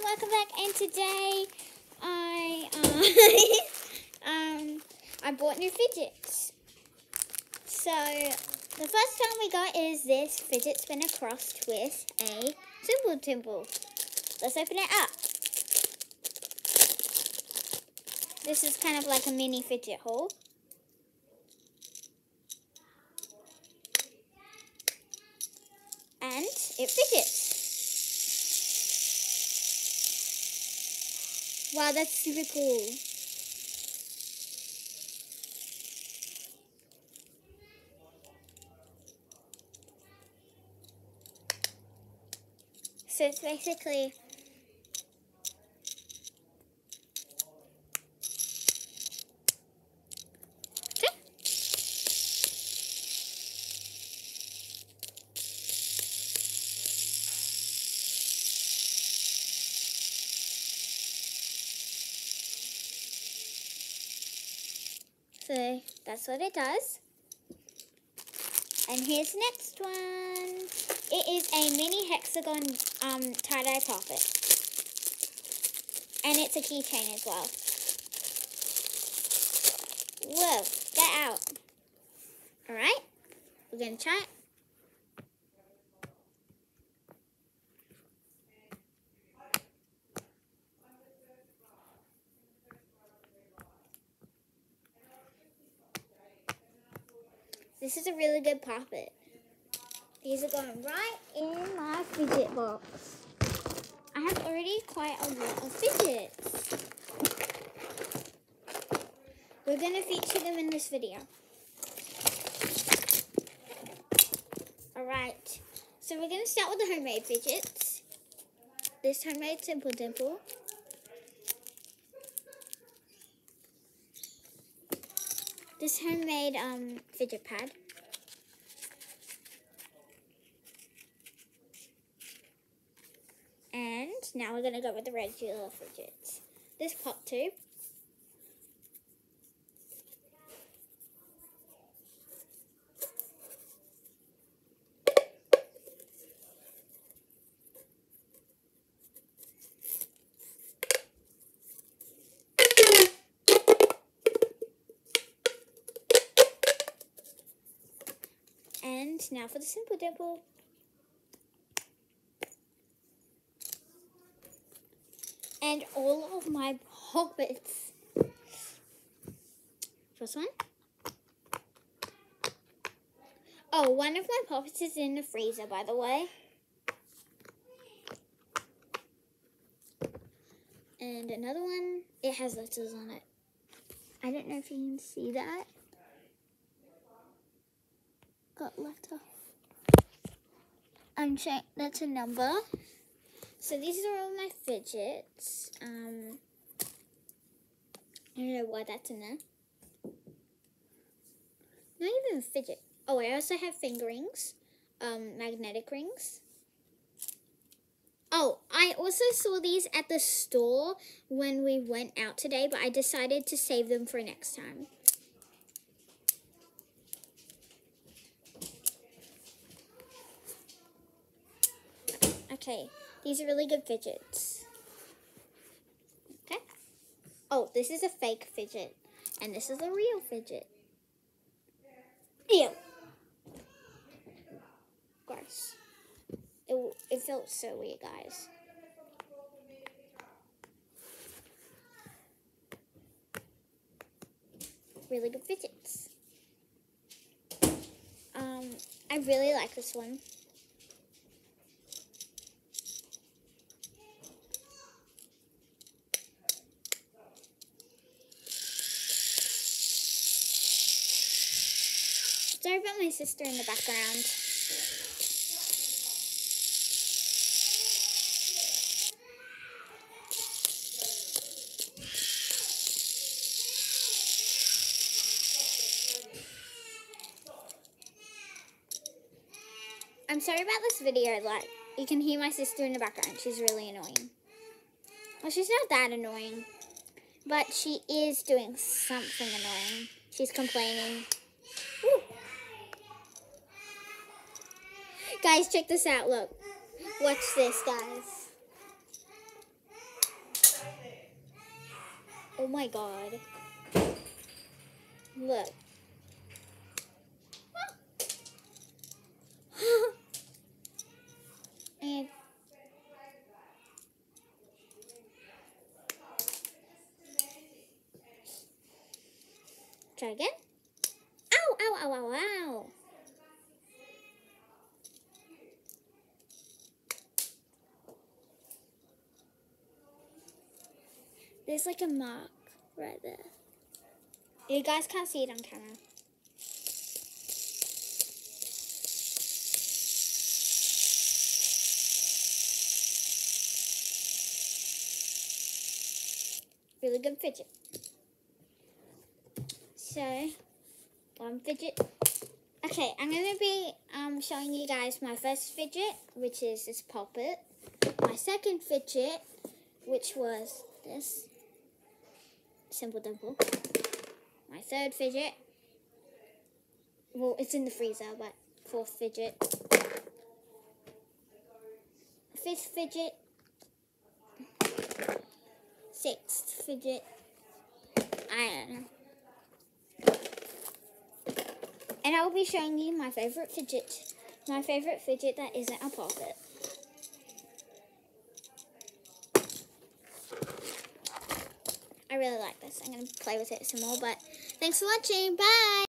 welcome back. And today I bought new fidgets. So the first one we got is this fidget spinner crossed with a Timble. Let's open it up. This is kind of like a mini fidget haul. And it fidgets. Wow, that's super cool. So it's basically so that's what it does. And here's the next one. It is a mini hexagon tie-dye carpet. And it's a keychain as well. Whoa, get out. Alright, we're going to try it. This is a really good poppet. These are going right in my fidget box. I have already quite a lot of fidgets. We're going to feature them in this video. Alright, so we're going to start with the homemade fidgets. This homemade Simple Dimple. This homemade fidget pad. And now we're going to go with the regular fidgets. This pop tube. And now for the Simple Dimple. And all of my poppets. First one. Oh, one of my poppets is in the freezer, by the way. And another one, it has letters on it. I don't know if you can see that. Got letter. I'm saying that's a number. So these are all my fidgets. I don't know why that's in there. Not even a fidget. Oh, I also have finger rings, magnetic rings. Oh, I also saw these at the store when we went out today, but I decided to save them for next time. Okay, these are really good fidgets. Okay. Oh, this is a fake fidget, and this is a real fidget. Ew. Gross. It felt so weird, guys. Really good fidgets. I really like this one. Sorry about my sister in the background. I'm sorry about this video, like, you can hear my sister in the background. She's really annoying. Well, she's not that annoying, but she is doing something annoying. She's complaining. Woo. Guys, check this out, look. Watch this, guys. Oh my god. Look. And try again. Ow, ow, ow, ow, ow. There's like a mark right there. You guys can't see it on camera. Really good fidget. So, one fidget. Okay, I'm going to be showing you guys my first fidget, which is this puppet. My second fidget, which was this simple dimple. My third fidget, well, it's in the freezer, but fourth fidget. Fifth fidget. Sixth fidget. I don't know. And I will be showing you my favorite fidget. My favorite fidget that isn't a puppet. I really like this. I'm going to play with it some more, but thanks for watching. Bye!